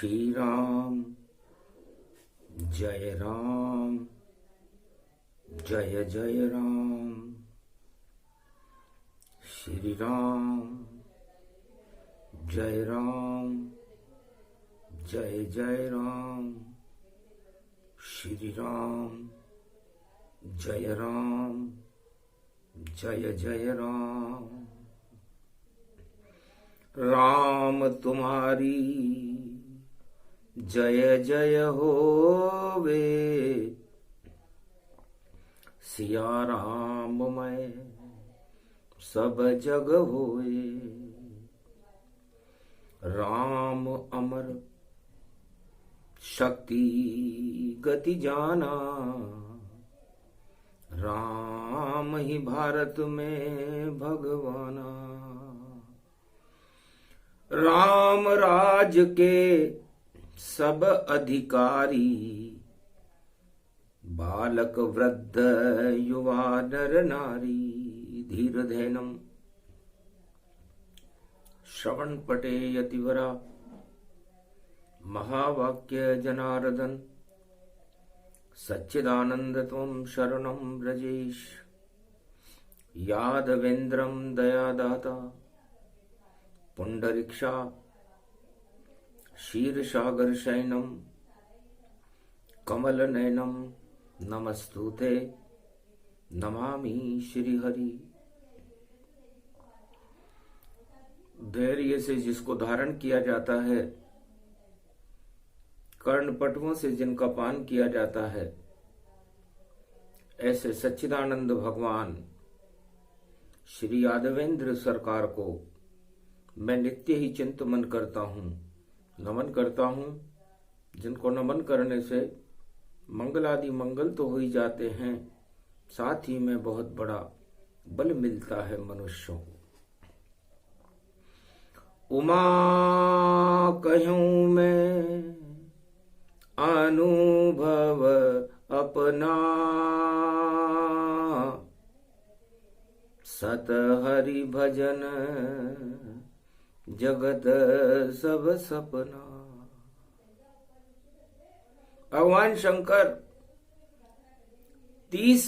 श्री राम जय राम जय जय राम। श्री राम जय जय राम। श्री राम जय जय राम। राम तुम्हारी जय जय होवे, सिया राम मैं सब जग होए। राम अमर शक्ति गति जाना, राम ही भारत में भगवाना। राम राज के सब अधिकारी, बालक वृद्ध युवा नर नारी। धीर धैनम श्रवण पटे यतिवरा, महावाक्य जनार्दन। सच्चिदानंद त्वं शरणं ब्रजेश, यादवेन्द्रं दयादाता। पुंडरीक्षा क्षीरसागर शयनम, कमल नयनम नमस्तुते नमामि श्रीहरि। धैर्य से जिसको धारण किया जाता है, कर्णपटुओं से जिनका पान किया जाता है, ऐसे सच्चिदानंद भगवान श्री यादवेंद्र सरकार को मैं नित्य ही चिंतन करता हूँ, नमन करता हूँ। जिनको नमन करने से मंगल आदि मंगल तो हो ही जाते हैं, साथ ही में बहुत बड़ा बल मिलता है मनुष्यों को। उमा कहूँ मैं अनुभव अपना, सत हरि भजन जगत सब सपना। भगवान शंकर 30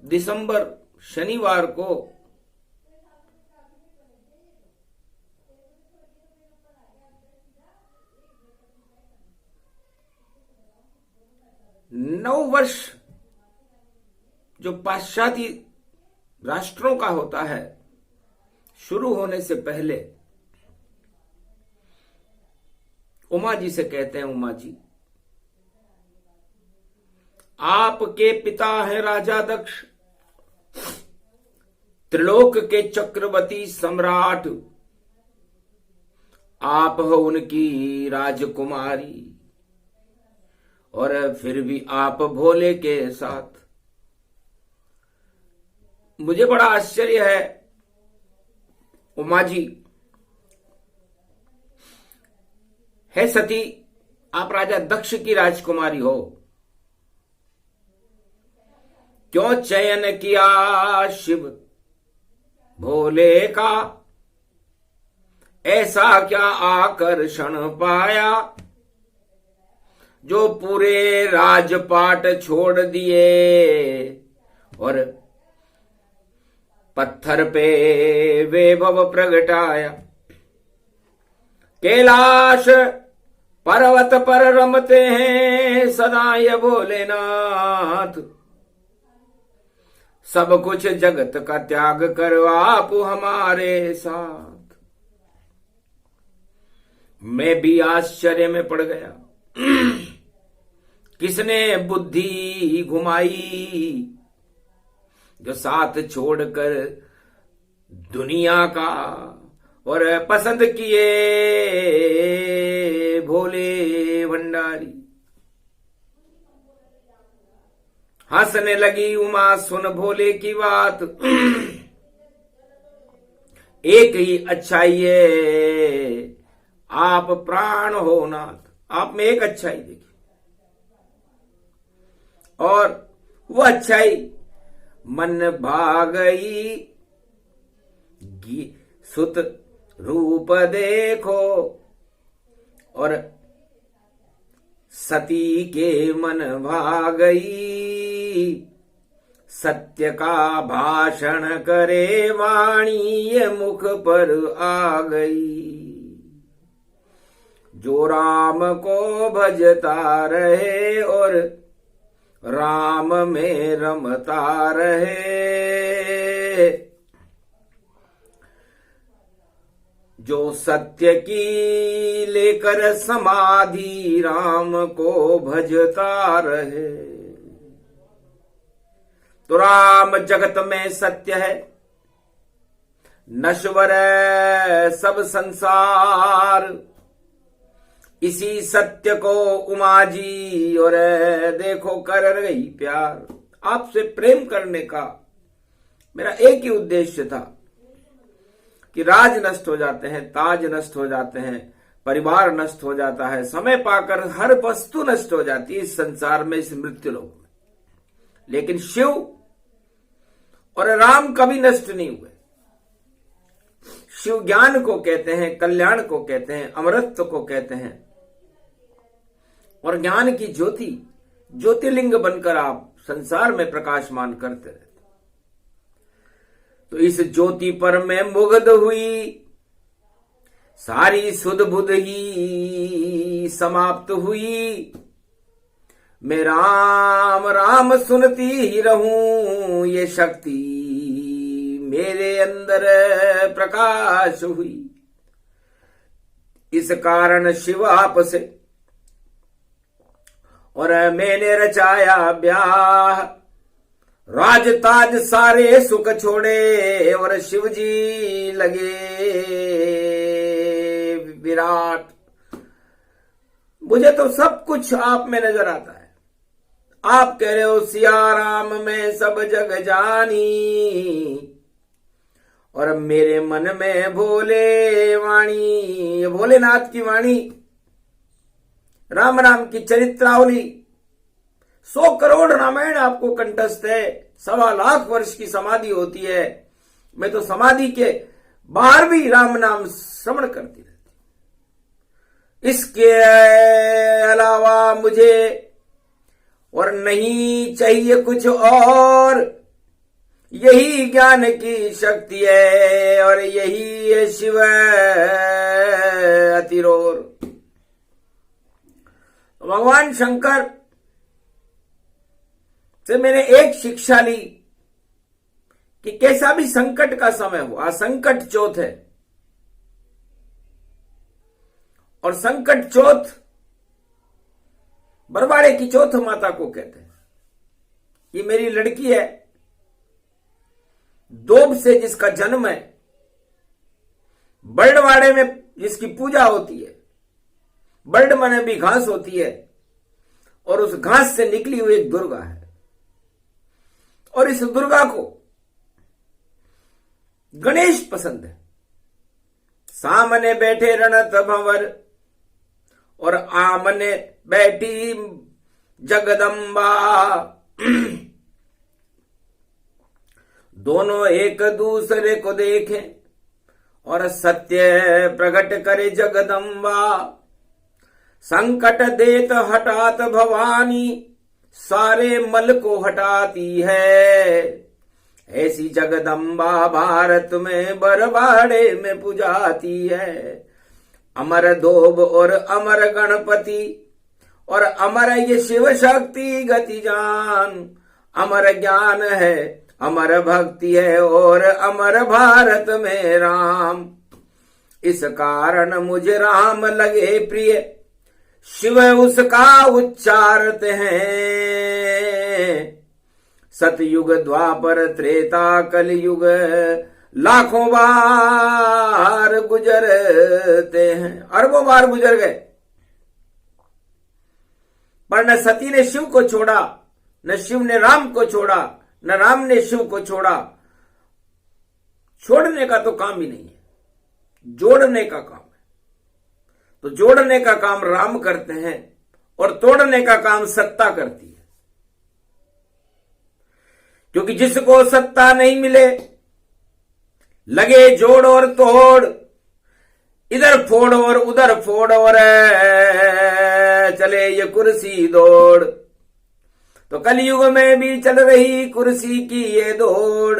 दिसंबर शनिवार को नव वर्ष जो पाश्चात्य राष्ट्रों का होता है, शुरू होने से पहले उमा जी से कहते हैं, उमा जी आपके पिता हैं राजा दक्ष, त्रिलोक के चक्रवर्ती सम्राट। आप हो उनकी राजकुमारी, और फिर भी आप भोले के साथ। मुझे बड़ा आश्चर्य है उमा जी, है सती आप राजा दक्ष की राजकुमारी हो, क्यों चयन किया शिव भोले का? ऐसा क्या आकर्षण पाया, जो पूरे राजपाट छोड़ दिए और पत्थर पे वैभव प्रगटाया? कैलाश पर्वत पर रमते हैं सदा ये भोलेनाथ, सब कुछ जगत का त्याग करो आप हमारे साथ। मैं भी आश्चर्य में पड़ गया, किसने बुद्धि घुमाई, जो साथ छोड़कर दुनिया का और पसंद किए भोले भंडारी। हंसने लगी उमा सुन भोले की बात, एक ही अच्छाई है आप प्राण हो नाथ, आप में एक अच्छाई देखिए, और वो अच्छाई मन भागई सुत रूप देखो, और सती के मन भा गई, सत्य का भाषण करे वाणी ये मुख पर आ गई। जो राम को भजता रहे और राम में रमता रहे, जो सत्य की लेकर समाधि राम को भजता रहे। तो राम जगत में सत्य है, नश्वर सब संसार। इसी सत्य को उमा जी और देखो कर रही प्यार। आपसे प्रेम करने का मेरा एक ही उद्देश्य था कि राज नष्ट हो जाते हैं, ताज नष्ट हो जाते हैं, परिवार नष्ट हो जाता है, समय पाकर हर वस्तु नष्ट हो जाती है इस संसार में, इस मृत्युलोक में। लेकिन शिव और राम कभी नष्ट नहीं हुए। शिव ज्ञान को कहते हैं, कल्याण को कहते हैं, अमरत्व को कहते हैं। और ज्ञान की ज्योति, ज्योतिर्लिंग बनकर आप संसार में प्रकाशमान करते रहते। तो इस ज्योति पर मैं मुग्ध हुई, सारी सुध बुध ही समाप्त हुई। मैं राम राम सुनती ही रहूं, ये शक्ति मेरे अंदर प्रकाश हुई। इस कारण शिव आपसे और मैंने रचाया ब्याह। राज ताज सारे सुख छोड़े और शिव जी लगे विराट। मुझे तो सब कुछ आप में नजर आता है। आप कह रहे हो सिया राम में सब जग जानी, और मेरे मन में भोले वाणी, भोलेनाथ की वाणी, राम राम की चरित्रावली। 100 करोड़ रामायण आपको कंठस्थ है। 1.25 लाख वर्ष की समाधि होती है। मैं तो समाधि के बाहर भी राम नाम श्रवण करती रहती। इसके अलावा मुझे और नहीं चाहिए कुछ और। यही ज्ञान की शक्ति है और यही है शिव अतिरोर। भगवान शंकर से मैंने एक शिक्षा ली कि कैसा भी संकट का समय हो, आज संकट चौथ है, और संकट चौथ बरवाड़े की चौथ माता को कहते हैं। ये मेरी लड़की है, दोब से जिसका जन्म है, बरवाड़े में जिसकी पूजा होती है। बर्ड माने भी घास होती है, और उस घास से निकली हुई एक दुर्गा है। और इस दुर्गा को गणेश पसंद है। सामने बैठे रणत भंवर और आमने बैठी जगदम्बा। दोनों एक दूसरे को देखें और सत्य प्रकट करे जगदम्बा। संकट देत हटात भवानी, सारे मल को हटाती है। ऐसी जगदम्बा भारत में बरवाड़े में पुजाती है। अमर धोब और अमर गणपति और अमर ये शिव शक्ति गति जान। अमर ज्ञान है, अमर भक्ति है और अमर भारत में राम। इस कारण मुझे राम लगे प्रिय, शिव उसका उच्चारते हैं। सतयुग द्वापर त्रेता कलयुग लाखों बार गुजरते हैं, अरबों बार गुजर गए, पर न सती ने शिव को छोड़ा, न शिव ने राम को छोड़ा, न राम ने शिव को छोड़ा। छोड़ने का तो काम ही नहीं है, जोड़ने का काम है। तो जोड़ने का काम राम करते हैं और तोड़ने का काम सत्ता करती है। क्योंकि जिसको सत्ता नहीं मिले, लगे जोड़ और तोड़, इधर फोड़ और उधर फोड़ और चले ये कुर्सी दौड़। तो कलयुग में भी चल रही कुर्सी की ये दौड़,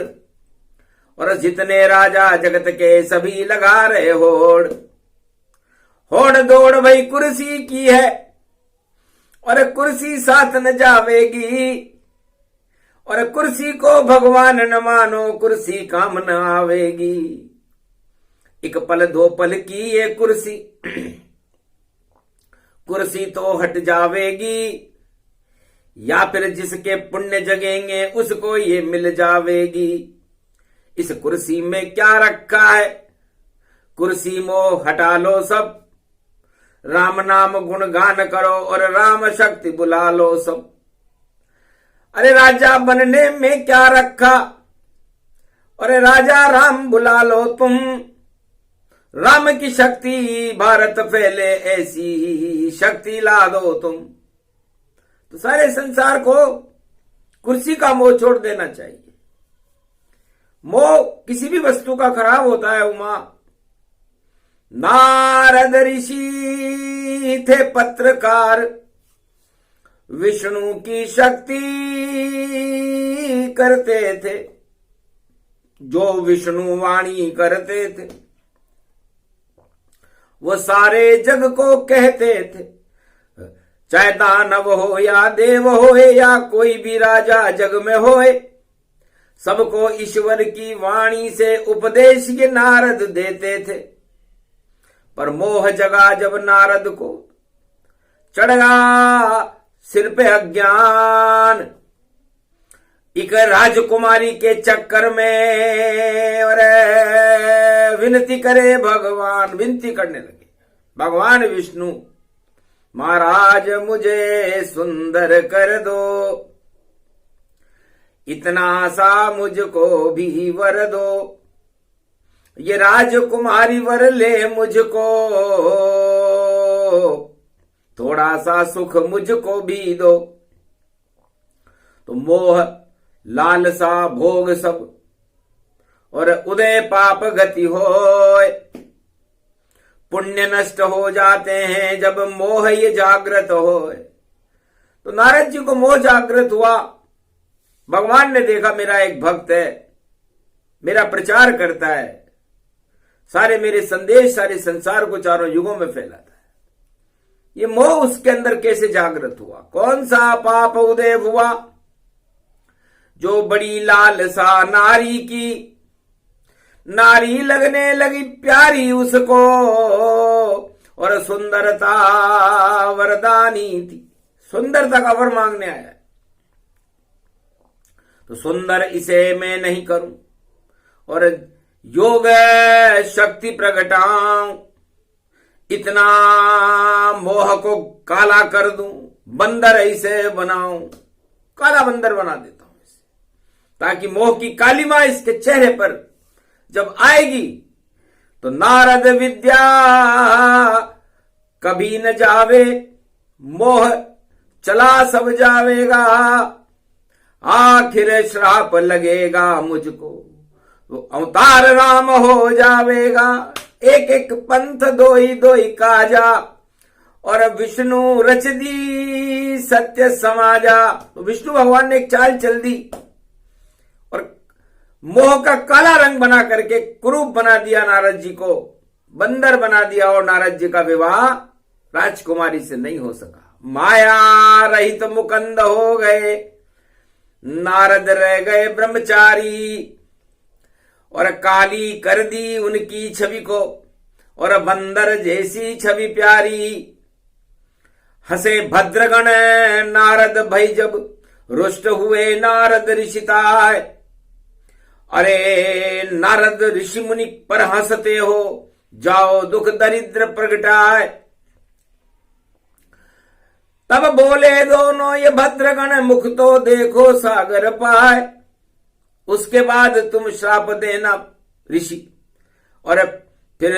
और जितने राजा जगत के सभी लगा रहे होड़। होड़ दौड़ भाई कुर्सी की है, और कुर्सी साथ न जावेगी। और कुर्सी को भगवान न मानो, कुर्सी काम न आवेगी। एक पल दो पल की ये कुर्सी, कुर्सी तो हट जावेगी। या फिर जिसके पुण्य जगेंगे उसको ये मिल जावेगी। इस कुर्सी में क्या रखा है, कुर्सी मोह हटा लो सब। राम नाम गुणगान करो और राम शक्ति बुला लो सब। अरे राजा बनने में क्या रखा, अरे राजा राम बुला लो तुम। राम की शक्ति भारत फैले ऐसी शक्ति ला दो तुम। तो सारे संसार को कुर्सी का मोह छोड़ देना चाहिए। मोह किसी भी वस्तु का खराब होता है उमा। नारद ऋषि थे पत्रकार, विष्णु की शक्ति करते थे। जो विष्णु वाणी करते थे वो सारे जग को कहते थे। चाहे दानव हो या देव हो या कोई भी राजा जग में होए, सबको ईश्वर की वाणी से उपदेश ये नारद देते थे। पर मोह जगा जब नारद को, चढ़ा सिर पे अज्ञान। एक राजकुमारी के चक्कर में और विनती करे भगवान, विनती करने लगे भगवान विष्णु, महाराज मुझे सुंदर कर दो, इतना सा मुझको भी वर दो। ये राजकुमारी वर ले मुझको, थोड़ा सा सुख मुझको भी दो। तो मोह लालसा भोग सब और उदय पाप गति होय। पुण्य नष्ट हो जाते हैं जब मोह ये जागृत होय। तो नारद जी को मोह जागृत हुआ। भगवान ने देखा मेरा एक भक्त है, मेरा प्रचार करता है, सारे मेरे संदेश सारे संसार को चारों युगों में फैलाता है। ये मोह उसके अंदर कैसे जागृत हुआ? कौन सा पाप उदय हुआ? जो बड़ी लालसा नारी की, नारी लगने लगी प्यारी उसको, और सुंदरता वरदानी थी। सुंदरता का वर मांगने आया। तो सुंदर इसे मैं नहीं करूं और योग शक्ति प्रगटाऊं, इतना मोह को काला कर दूं, बंदर इसे बनाऊं, काला बंदर बना देता हूं इसे, ताकि मोह की कालिमा इसके चेहरे पर जब आएगी तो नारद विद्या कभी न जावे, मोह चला सब जावेगा। आखिर श्राप लगेगा मुझको, तो अवतार राम हो जावेगा। एक एक पंथ दोई दोई काजा, और विष्णु रच दी सत्य समाजा। तो विष्णु भगवान ने एक चाल चल दी और मोह का काला रंग बना करके कुरूप बना दिया, नारद जी को बंदर बना दिया, और नारद जी का विवाह राजकुमारी से नहीं हो सका। माया रहित मुकंद हो गए, नारद रह गए ब्रह्मचारी, और काली कर दी उनकी छवि को, और बंदर जैसी छवि प्यारी। हंसे भद्रगण नारद भई जब, रुष्ट हुए नारद ऋषिताय। अरे नारद ऋषि मुनि पर हंसते हो, जाओ दुख दरिद्र प्रगटाए। तब बोले दोनों ये भद्रगण, मुख तो देखो सागर पाए। उसके बाद तुम श्राप देना ऋषि, और फिर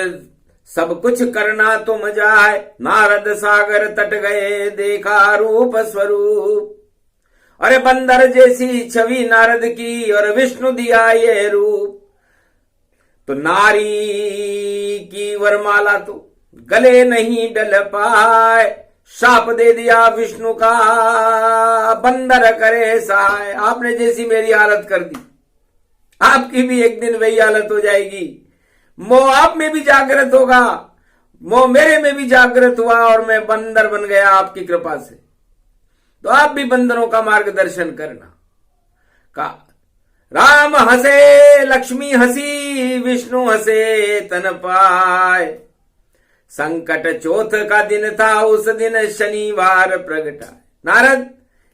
सब कुछ करना तुम जाए। नारद सागर तट गए, देखा रूप स्वरूप। अरे बंदर जैसी छवि नारद की, और विष्णु दिया ये रूप। तो नारी की वरमाला तो गले नहीं डल पाए, शाप दे दिया विष्णु का बंदर करे सहाय। आपने जैसी मेरी हालत कर दी, आपकी भी एक दिन वही हालत हो जाएगी। मोह आप में भी जागृत होगा, मोह मेरे में भी जागृत हुआ और मैं बंदर बन गया आपकी कृपा से। तो आप भी बंदरों का मार्गदर्शन करना। का राम हंसे लक्ष्मी हंसी, विष्णु हंसे तन पाए। संकट चौथ का दिन था, उस दिन शनिवार प्रगटा। नारद,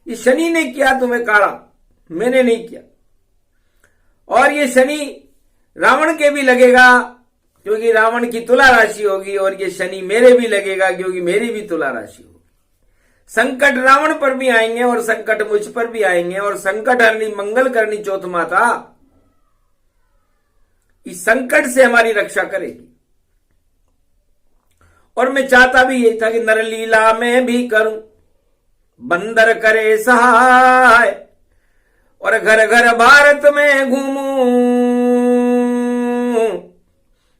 ये शनि ने किया तुम्हें काढ़ा, मैंने नहीं किया। और ये शनि रावण के भी लगेगा क्योंकि रावण की तुला राशि होगी, और ये शनि मेरे भी लगेगा क्योंकि मेरी भी तुला राशि होगी। संकट रावण पर भी आएंगे और संकट मुझ पर भी आएंगे, और संकट हरनी मंगल करनी चौथ माता इस संकट से हमारी रक्षा करेगी। और मैं चाहता भी यही था कि नरलीला में भी करूं, बंदर करे सहाय, और घर घर भारत में घूमूं,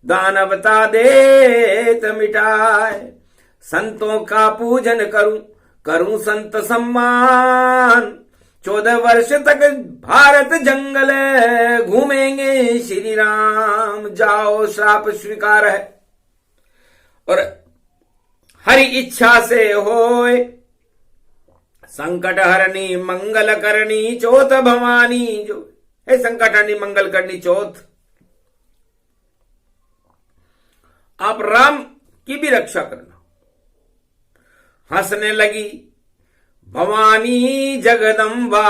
दानवता देत मिटाए। संतों का पूजन करूं, करूं संत सम्मान। 14 वर्ष तक भारत जंगल घूमेंगे श्री राम, जाओ श्राप स्वीकार है। और हरि इच्छा से होए, संकट हरनी मंगल करनी चौथ भवानी जो है। संकट हरनी मंगल करनी चौथ, आप राम की भी रक्षा करना। हंसने लगी भवानी जगदम्बा,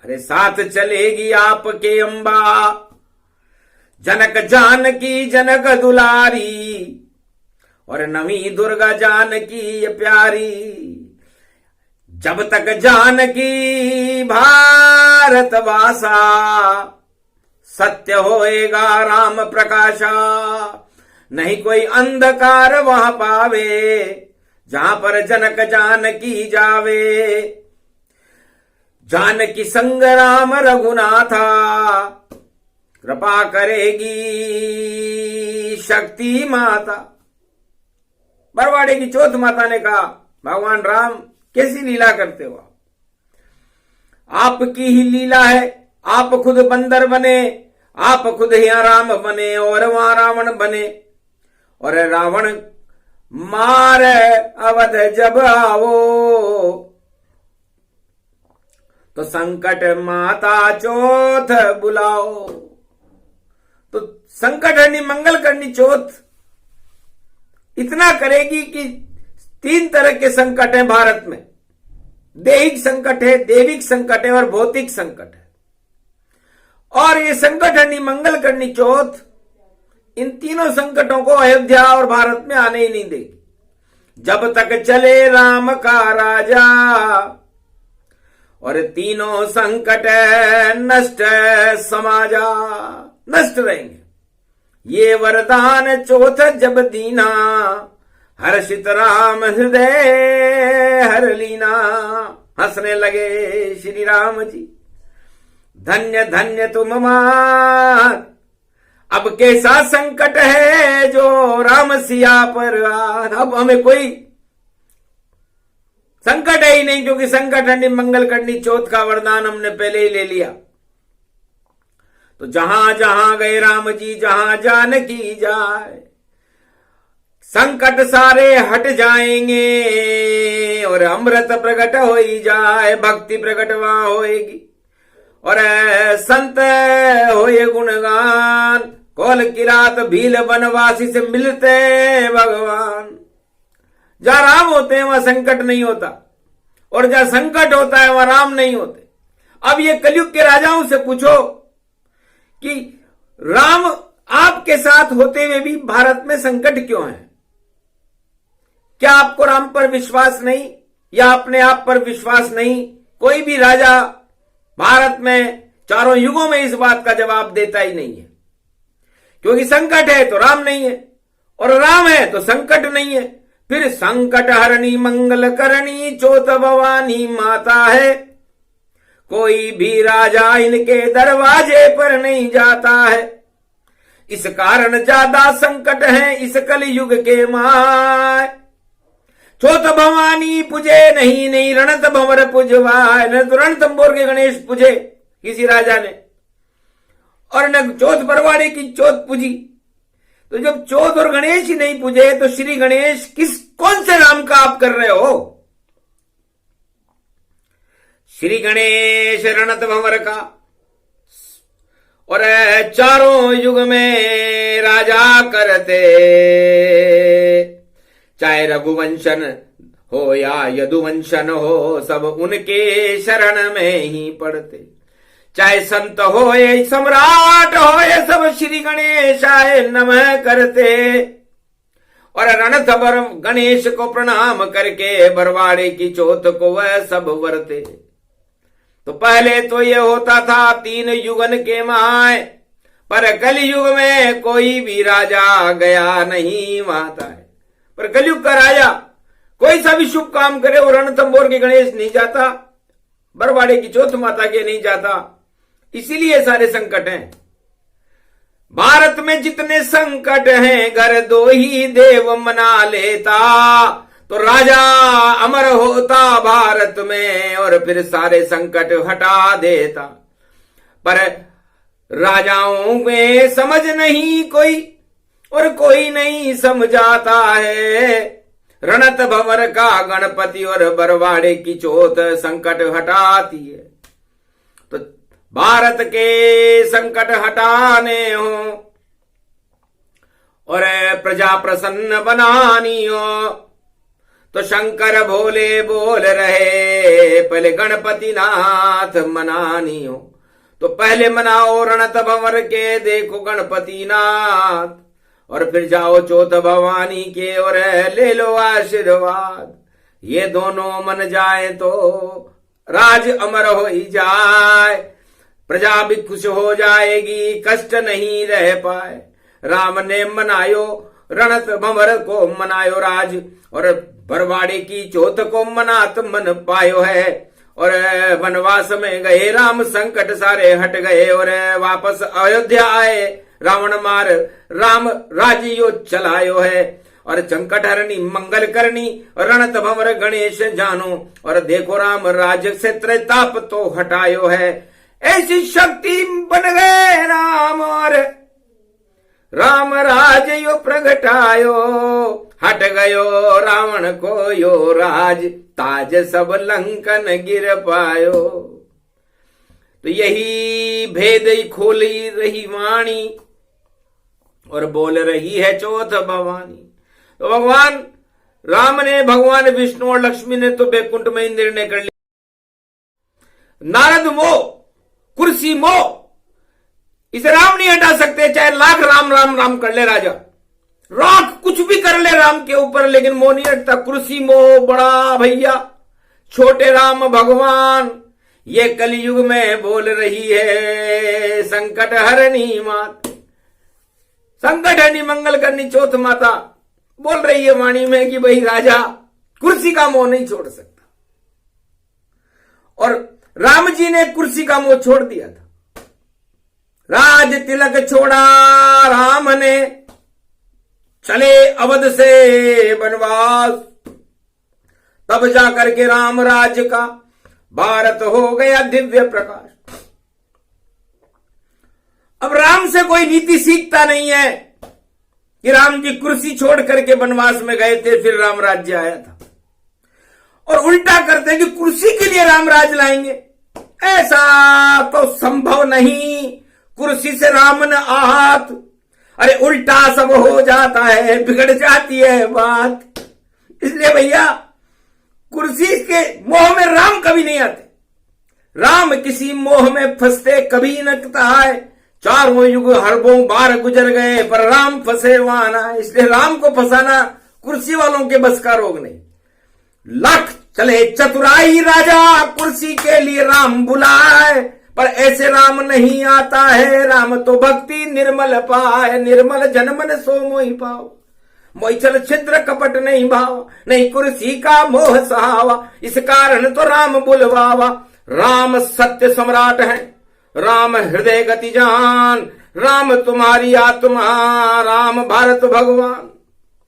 अरे साथ चलेगी आपके अंबा। जनक जानकी जनक दुलारी, और नवी दुर्गा जानकी ये प्यारी। जब तक जानकी भारत वासा, सत्य होएगा राम प्रकाशा। नहीं कोई अंधकार वहां पावे, जहां पर जनक जानकी जावे। जानकी संग राम रघुनाथा, कृपा करेगी शक्ति माता। बरवाड़े की चौथ माता ने कहा, भगवान राम कैसी लीला करते हो आपकी ही लीला है। आप खुद बंदर बने, आप खुद यहाँ राम बने और वहां रावण बने। और रावण मार अवध जब आवो, तो संकट माता चौथ बुलाओ। तो संकट हरनी मंगल करनी चौथ इतना करेगी कि 3 तरह के संकट हैं भारत में। दैहिक संकट है, देविक संकट है और भौतिक संकट है। और ये संकट हरनी मंगल करनी चौथ इन तीनों संकटों को अयोध्या और भारत में आने ही नहीं देगी जब तक चले राम का राजा। और तीनों संकट नष्ट समाजा, नष्ट रहेंगे। ये वरदान चौथ जब दीना, हर्षित राम हृदय हर लीना। हंसने लगे श्री राम जी, धन्य धन्य तुम मान। अब कैसा संकट है जो राम सिया पर आन। अब हमें कोई संकट है ही नहीं, क्योंकि संकट हरनी मंगल करनी चौथ का वरदान हमने पहले ही ले लिया। तो जहां जहां गए राम जी, जहां जानकी जाए, संकट सारे हट जाएंगे और अमृत प्रकट हो ही जाए। भक्ति प्रकट वहां होएगी और संत होए गुणगान। कोल किरात भील बनवासी से मिलते भगवान। जहां राम होते हैं वहां संकट नहीं होता, और जहां संकट होता है वहां राम नहीं होते। अब ये कलयुग के राजाओं से पूछो कि राम आपके साथ होते हुए भी भारत में संकट क्यों है? क्या आपको राम पर विश्वास नहीं, या अपने आप पर विश्वास नहीं? कोई भी राजा भारत में चारों युगों में इस बात का जवाब देता ही नहीं है। क्योंकि संकट है तो राम नहीं है, और राम है तो संकट नहीं है। फिर संकट हरणी मंगल करणी चौथ भवानी माता है। कोई भी राजा इनके दरवाजे पर नहीं जाता है। इस कारण ज्यादा संकट है इस कलयुग के माय। चौथ भवानी पूजे नहीं नहीं रणत भंवर पूजवाय। न तो रणथंभौर के गणेश पूजे किसी राजा ने और न चौथ बरवाड़े की चौथ पूजी। तो जब चौथ और गणेश ही नहीं पूजे तो श्री गणेश कौन से नाम का आप कर रहे हो? श्री गणेश रणत भंवर का और चारों युग में राजा करते, चाहे रघुवंशन हो या यदुवंशन हो सब उनके शरण में ही पड़ते। चाहे संत हो या सम्राट हो ये सब श्री गणेशाय नमः करते। और रणथंभौर गणेश को प्रणाम करके बरवाड़े की चौथ को वह सब वरते। तो पहले तो ये होता था 3 युगन के माय, पर कलयुग में कोई भी राजा गया नहीं माता है। पर कलयुग का राजा कोई सा भी शुभ काम करे वो रणथंभौर के गणेश नहीं जाता, बरवाड़े की चौथ माता के नहीं जाता। इसीलिए सारे संकट हैं भारत में। जितने संकट हैं घर 2 ही देव मना लेता, तो राजा अमर होता भारत में और फिर सारे संकट हटा देता। पर राजाओं में समझ नहीं कोई और कोई नहीं समझाता है। रणत भंवर का गणपति और बरवाड़े की चौथ संकट हटाती है। तो भारत के संकट हटाने हो और प्रजा प्रसन्न बनानी हो, तो शंकर भोले बोल रहे पहले गणपति नाथ मनानी हो। तो पहले मनाओ रणत भंवर के देखो गणपति नाथ, और फिर जाओ चौथ भवानी के और ले लो आशीर्वाद। ये दोनों मन जाए तो राज अमर हो ही जाए, प्रजा भी खुश हो जाएगी, कष्ट नहीं रह पाए। राम ने मनायो रणत भंवर को मनायो राज, और बरवाड़े की चौथ को मनात मन पायो है। और वनवास में गए राम संकट सारे हट गए और वापस अयोध्या आए। रावण मार राम राज्य चलायो है, और संकट हरणी मंगल करनी रणत भंवर गणेश जानो। और देखो राम राज्य से त्रैताप तो हटायो है। ऐसी शक्ति बन गए राम और राम राज यो प्रगटायो। हट गयो रावण को यो राज, ताज सब लंकन गिर पायो। तो यही भेद खोली रही वाणी और बोल रही है चौथ भवानी। तो भगवान राम ने, भगवान विष्णु और लक्ष्मी ने तो बैकुंठ में निर्णय कर लिया। नारद मोह, कुर्सी मोह, इसे राम नहीं हटा सकते। चाहे लाख राम राम राम कर ले राजा, राख कुछ भी कर ले राम के ऊपर, लेकिन मोह नहीं हटता। कुर्सी मोह बड़ा भैया, छोटे राम भगवान। ये कलयुग में बोल रही है संकट हरणी मात, संकट हरणी मंगल करनी चौथ माता बोल रही है वाणी में कि भाई राजा कुर्सी का मोह नहीं छोड़ सकता। और राम जी ने कुर्सी का मोह छोड़ दिया था। राज तिलक छोड़ा राम ने, चले अवध से वनवास। तब जाकर के राम राज्य का भारत हो गया दिव्य प्रकाश। अब राम से कोई नीति सीखता नहीं है कि राम जी कुर्सी छोड़ करके वनवास में गए थे, फिर राम राज्य आया था। और उल्टा करते हैं कि कुर्सी के लिए राम राज लाएंगे। ऐसा तो संभव नहीं, कुर्सी से राम न आहत। अरे उल्टा सब हो जाता है, बिगड़ जाती है बात। इसलिए भैया कुर्सी के मोह में राम कभी नहीं आते। राम किसी मोह में फंसते कभी न है। चारों युग हरबों बार गुजर गए पर राम फंसे वहां ना। इसलिए राम को फंसाना कुर्सी वालों के बस का रोग नहीं। लाख चले चतुराई राजा, कुर्सी के लिए राम बुलाए, पर ऐसे राम नहीं आता है। राम तो भक्ति निर्मल पाए, निर्मल जन मन सो मोहि पाओ। मोहिचल छिद्र कपट नहीं भाव, नहीं कुर्सी का मोह सहावा। इस कारण तो राम बुलवावा। राम सत्य सम्राट है, राम हृदय गति जान, राम तुम्हारी आत्मा, राम भारत भगवान।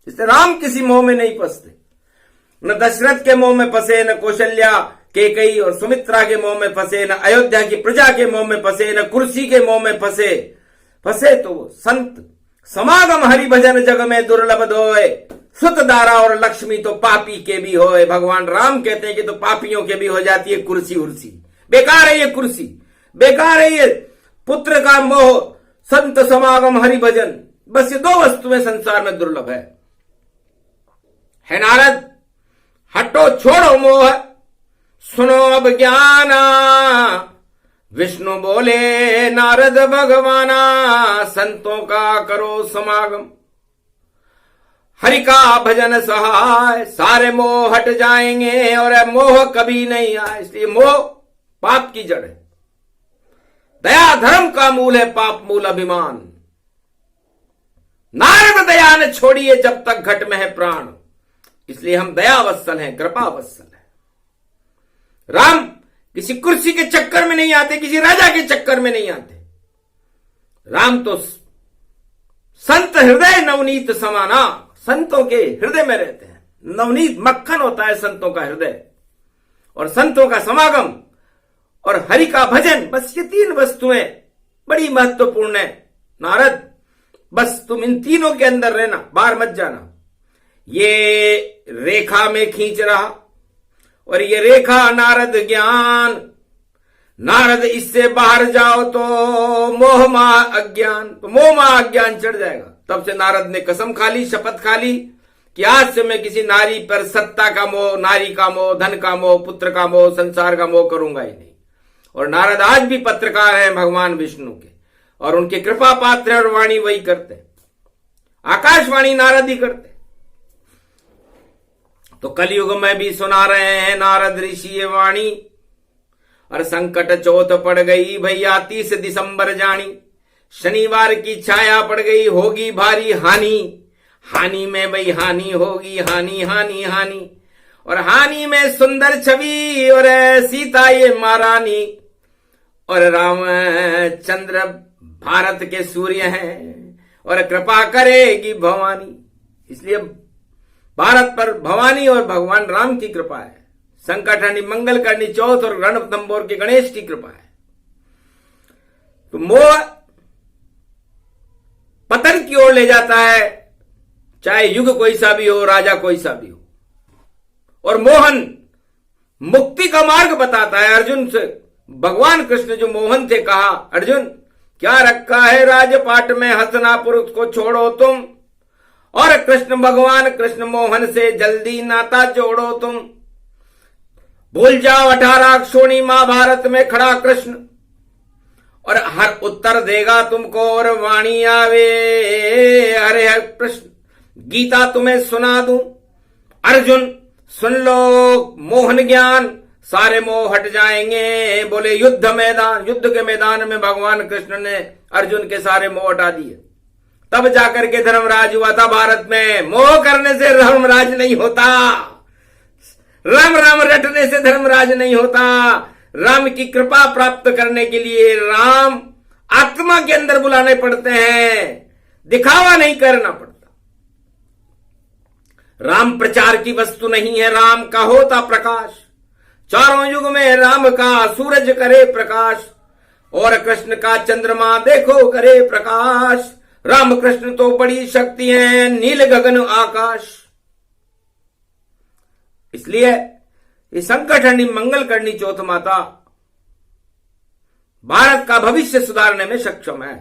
इससे राम किसी मोह में नहीं फंसते, न दशरथ के मोह में फंसे, न कौशल्या कैकेयी और सुमित्रा के मोह में फंसे, न अयोध्या की प्रजा के मोह में फंसे, न कुर्सी के मोह में फंसे तो संत समागम हरि भजन जग में दुर्लभ दोए, सुत दारा और लक्ष्मी तो पापी के भी होए। भगवान राम कहते हैं कि तो पापियों के भी हो जाती है कुर्सी उर्सी। बेकार है ये कुर्सी, बेकार है ये पुत्र का मोह, संत समागम हरि भजन। बस ये दो वस्तुएं संसार में दुर्लभ है नारद, हटो छोड़ो मोह, सुनो अब ज्ञाना। विष्णु बोले नारद भगवाना, संतों का करो समागम, हरि का भजन सहाय, सारे मोह हट जाएंगे और मोह कभी नहीं आए। इसलिए मोह पाप की जड़ है, दया धर्म का मूल है, पाप मूल अभिमान। नारद दया न छोड़िए जब तक घट में है प्राण। इसलिए हम दया वत्सल हैं, कृपा वत्सल है। राम किसी कुर्सी के चक्कर में नहीं आते, किसी राजा के चक्कर में नहीं आते। राम तो संत हृदय नवनीत समाना, संतों के हृदय में रहते हैं। नवनीत मक्खन होता है संतों का हृदय, और संतों का समागम और हरि का भजन, बस ये तीन वस्तुएं बड़ी महत्वपूर्ण है। नारद बस तुम इन तीनों के अंदर रहना, बाहर मत जाना। ये रेखा में खींच रहा, और ये रेखा नारद ज्ञान। नारद इससे बाहर जाओ तो मोह माह अज्ञान, तो मोह माह अज्ञान चढ़ जाएगा। तब से नारद ने कसम खा ली, शपथ खा ली कि आज से मैं किसी नारी पर सत्ता का मोह, नारी का मोह, धन का मोह, पुत्र का मोह, संसार का मोह करूंगा ही नहीं। और नारद आज भी पत्रकार हैं भगवान विष्णु के, और उनके कृपा पात्र और वाणी वही करते, आकाशवाणी नारद ही करते। तो कलयुग में भी सुना रहे हैं नारद ऋषि ये वाणी। और संकट चौथ पड़ गई भैया 30 दिसंबर जानी, शनिवार की छाया पड़ गई, होगी भारी हानि। हानि में भाई हानि होगी, हानि हानि हानि। और हानि में सुंदर छवि और सीता ये महारानी, और राम चंद्र भारत के सूर्य हैं, और कृपा करेगी भवानी। इसलिए भारत पर भवानी और भगवान राम की कृपा है। संकट हरनी मंगल करनी चौथ और रणथंबोर के गणेश की कृपा है। तो मोह पतन की ओर ले जाता है, चाहे युग कोई सा भी हो, राजा कोई सा भी हो। और मोहन मुक्ति का मार्ग बताता है। अर्जुन से भगवान कृष्ण जो मोहन थे, कहा अर्जुन क्या रखा है राजपाट में, हस्तिनापुर को छोड़ो तुम, और कृष्ण भगवान कृष्ण मोहन से जल्दी नाता जोड़ो तुम। भूल जाओ 18 अक्षोणी महाभारत में खड़ा कृष्ण, और हर उत्तर देगा तुमको और वाणी आवे। हरे हर कृष्ण गीता तुम्हें सुना दूं, अर्जुन सुन लो मोहन ज्ञान, सारे मोह हट जाएंगे। बोले युद्ध के मैदान में भगवान कृष्ण ने अर्जुन के सारे मोह हटा दिए। तब जाकर के धर्मराज हुआ था भारत में। मोह करने से धर्मराज नहीं होता, राम राम रटने से धर्मराज नहीं होता। राम की कृपा प्राप्त करने के लिए राम आत्मा के अंदर बुलाने पड़ते हैं, दिखावा नहीं करना पड़ता। राम प्रचार की वस्तु नहीं है, राम का होता प्रकाश। चारों युग में राम का सूरज करे प्रकाश, और कृष्ण का चंद्रमा देखो करे प्रकाश। राम कृष्ण तो बड़ी शक्ति है, नील गगन आकाश। इसलिए ये संकट हरनी मंगल करनी चौथ माता भारत का भविष्य सुधारने में सक्षम है।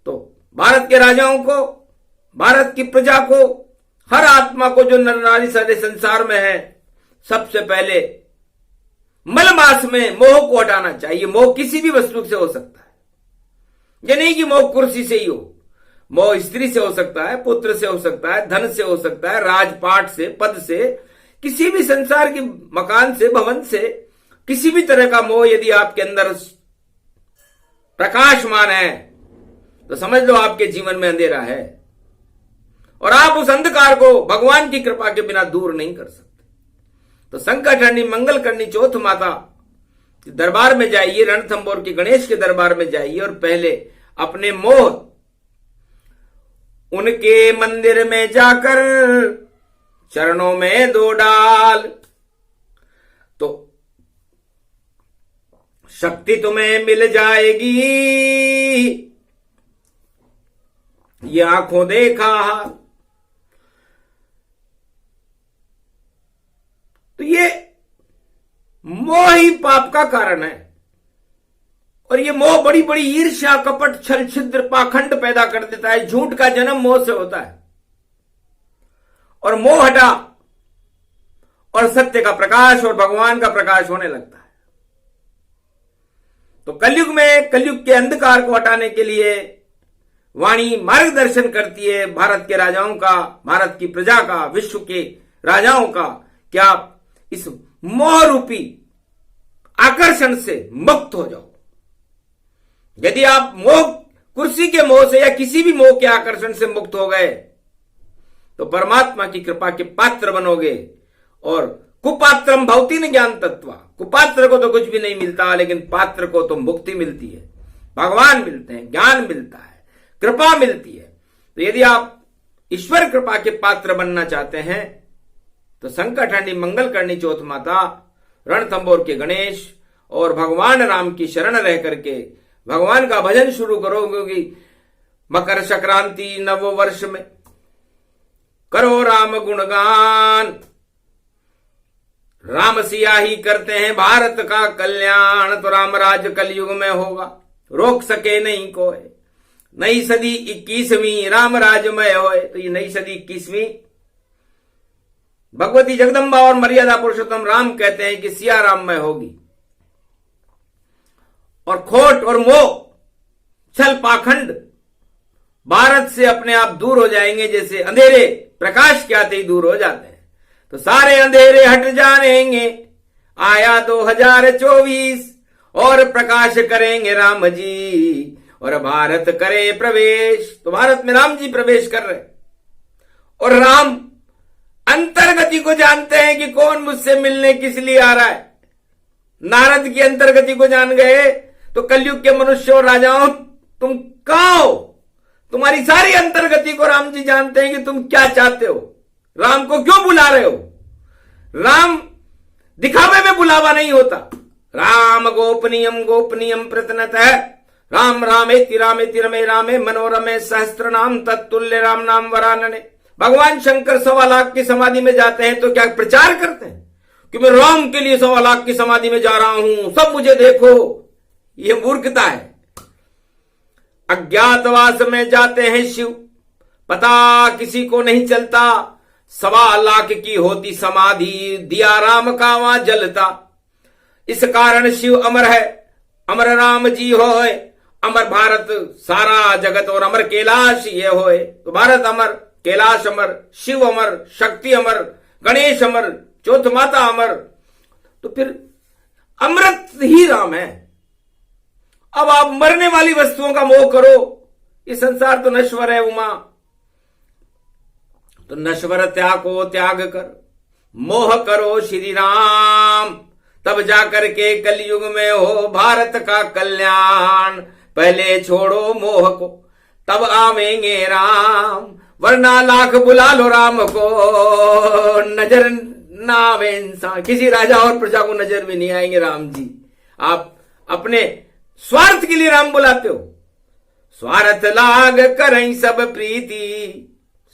तो भारत के राजाओं को, भारत की प्रजा को, हर आत्मा को जो नर नारी सारे संसार में है, सबसे पहले मलमास में मोह को हटाना चाहिए। मोह किसी भी वस्तु से हो सकता है, ये नहीं कि मोह कुर्सी से ही हो। मोह स्त्री से हो सकता है, पुत्र से हो सकता है, धन से हो सकता है, राजपाट से, पद से, किसी भी संसार की मकान से, भवन से, किसी भी तरह का मोह यदि आपके अंदर प्रकाशमान है तो समझ लो आपके जीवन में अंधेरा है, और आप उस अंधकार को भगवान की कृपा के बिना दूर नहीं कर सकते। तो संकट हरनी मंगल करनी चौथ माता दरबार में जाइए, रणथंभौर के गणेश के दरबार में जाइए और पहले अपने मोह उनके मंदिर में जाकर चरणों में दो डाल, तो शक्ति तुम्हें मिल जाएगी। ये आंखों देखा। तो ये मोह ही पाप का कारण है, और ये मोह बड़ी बड़ी ईर्ष्या, कपट, छल, छिद्र, पाखंड पैदा कर देता है। झूठ का जन्म मोह से होता है, और मोह हटा और सत्य का प्रकाश और भगवान का प्रकाश होने लगता है। तो कलयुग में, कलयुग के अंधकार को हटाने के लिए वाणी मार्गदर्शन करती है भारत के राजाओं का, भारत की प्रजा का, विश्व के राजाओं का, कि आप इस मोह रूपी आकर्षण से मुक्त हो जाओ। यदि आप मोह, कुर्सी के मोह से या किसी भी मोह के आकर्षण से मुक्त हो गए तो परमात्मा की कृपा के पात्र बनोगे। और कुपात्रम भवति न ज्ञान तत्वा, कुपात्र को तो कुछ भी नहीं मिलता, लेकिन पात्र को तो मुक्ति मिलती है, भगवान मिलते हैं, ज्ञान मिलता है, कृपा मिलती है। तो यदि आप ईश्वर कृपा के पात्र बनना चाहते हैं तो संकट हरणी, मंगल करनी चौथ माता, रणथंभौर के गणेश और भगवान राम की शरण रह करके भगवान का भजन शुरू करो। क्योंकि मकर संक्रांति नव वर्ष में करो राम गुणगान, राम सिया ही करते हैं भारत का कल्याण। तो राम राज कलयुग में होगा, रोक सके नहीं कोई। नई सदी 21वीं राम राजमय होए। तो ये नई सदी 21वीं भगवती जगदम्बा और मर्यादा पुरुषोत्तम राम कहते हैं कि सिया राममय होगी, और खोट और मोह, छल, पाखंड भारत से अपने आप दूर हो जाएंगे। जैसे अंधेरे प्रकाश के आते ही दूर हो जाते हैं, तो सारे अंधेरे हट जाएंगे। आया 2024 और प्रकाश करेंगे राम जी, और भारत करे प्रवेश। तो भारत में राम जी प्रवेश कर रहे, और राम अंतर्गति को जानते हैं कि कौन मुझसे मिलने किस लिए आ रहा है। नारद की अंतर्गति को जान गए तो कलयुग के मनुष्य और राजाओं, तुम कहां हो? तुम्हारी सारी अंतर्गति को राम जी जानते हैं कि तुम क्या चाहते हो, राम को क्यों बुला रहे हो। राम दिखावे में बुलावा नहीं होता। राम गोपनीयम गोपनीयम प्रतनतः, राम रामेति रामेति रमे रामे मनोरमे सहस्त्र नाम तत्तुल्य राम नाम वरानने। भगवान शंकर 1.25 लाख की समाधि में जाते हैं तो क्या प्रचार करते हैं कि मैं राम के लिए 1.25 लाख की समाधि में जा रहा हूं, सब मुझे देखो? ये मूर्खता है। अज्ञातवास में जाते हैं शिव, पता किसी को नहीं चलता। 1.25 लाख की होती समाधि, दिया राम का वहां जलता। इस कारण शिव अमर है, अमर राम जी होए। अमर भारत सारा जगत और अमर कैलाश ये होए। तो भारत अमर, कैलाश अमर, शिव अमर, शक्ति अमर, गणेश अमर, चौथ माता अमर। तो फिर अमृत ही राम है। अब आप मरने वाली वस्तुओं का मोह करो, ये संसार तो नश्वर है उमा। तो नश्वर त्याग को त्याग कर मोह करो श्री राम, तब जाकर के कलयुग में हो भारत का कल्याण। पहले छोड़ो मोह को तब आवेंगे राम, वरना लाख बुला लो राम को, नजर ना आवे इंसान। किसी राजा और प्रजा को नजर भी नहीं आएंगे राम जी। आप अपने स्वार्थ के लिए राम बुलाते हो। स्वार्थ लाग करई सब प्रीति,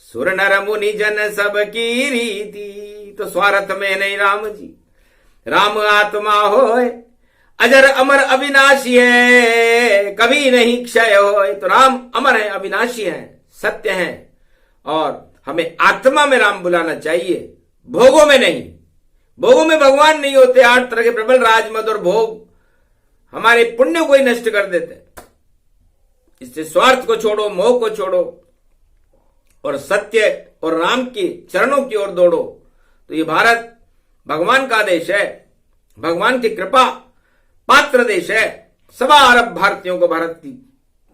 सुर नर मुनि जन सब की रीति। तो स्वार्थ में नहीं राम जी। राम आत्मा होए, अजर अमर अविनाशी है, कभी नहीं क्षय होए। तो राम अमर है, अविनाशी है, सत्य है, और हमें आत्मा में राम बुलाना चाहिए, भोगों में नहीं। भोगों में भगवान नहीं होते। 8 तरह के प्रबल राजमद और भोग हमारे पुण्य को ही नष्ट कर देते। इससे स्वार्थ को छोड़ो, मोह को छोड़ो, और सत्य और राम के चरणों की ओर दौड़ो। तो ये भारत भगवान का देश है, भगवान की कृपा पात्र देश है। 1.25 अरब भारतीयों को भारत की,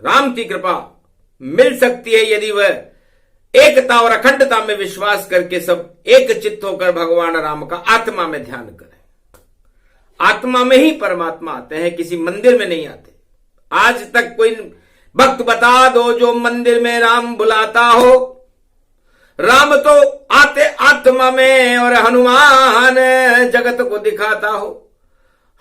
राम की कृपा मिल सकती है यदि वह एकता और अखंडता में विश्वास करके सब एक चित्त होकर भगवान राम का आत्मा में ध्यान करें। आत्मा में ही परमात्मा आते हैं, किसी मंदिर में नहीं आते। आज तक कोई भक्त बता दो जो मंदिर में राम बुलाता हो। राम तो आते आत्मा में, और हनुमान जगत को दिखाता हो।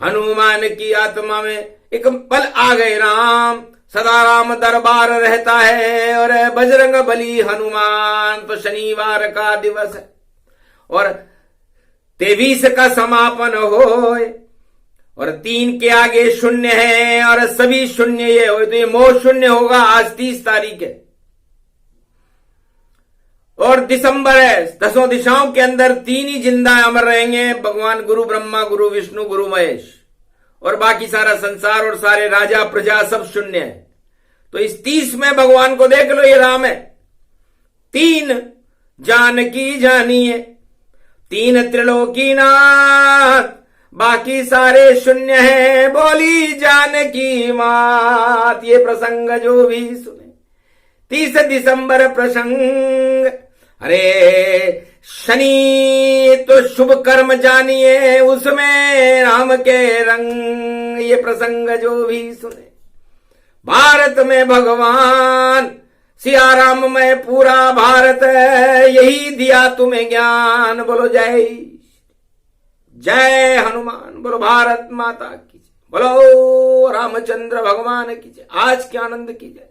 हनुमान की आत्मा में एक पल आ गए राम, सदा राम दरबार रहता है। और बजरंग बली हनुमान तो शनिवार का दिवस है, और 23 का समापन हो, और 3 के आगे शून्य है, और सभी शून्य ये हो, तो ये मोह शून्य होगा। आज 30 तारीख है और दिसंबर है। 10 दिशाओं के अंदर 3 ही जिंदा अमर रहेंगे, भगवान गुरु ब्रह्मा, गुरु विष्णु, गुरु महेश, और बाकी सारा संसार और सारे राजा प्रजा सब शून्य है। तो इस 30 में भगवान को देख लो, ये राम है। 3 जानकी जानिए, 3 त्रिलोकी नाथ, बाकी सारे शून्य है, बोली जानकी मात। ये प्रसंग जो भी सुने, 30 दिसंबर प्रसंग। अरे शनि तो शुभ कर्म जानिए, उसमें राम के रंग। ये प्रसंग जो भी सुने, भारत में भगवान सिया राम में पूरा भारत, यही दिया तुम्हें ज्ञान। बोलो जय जय हनुमान, बोलो भारत माता की जय, बोलो रामचंद्र भगवान की जय। आज के आनंद की जय।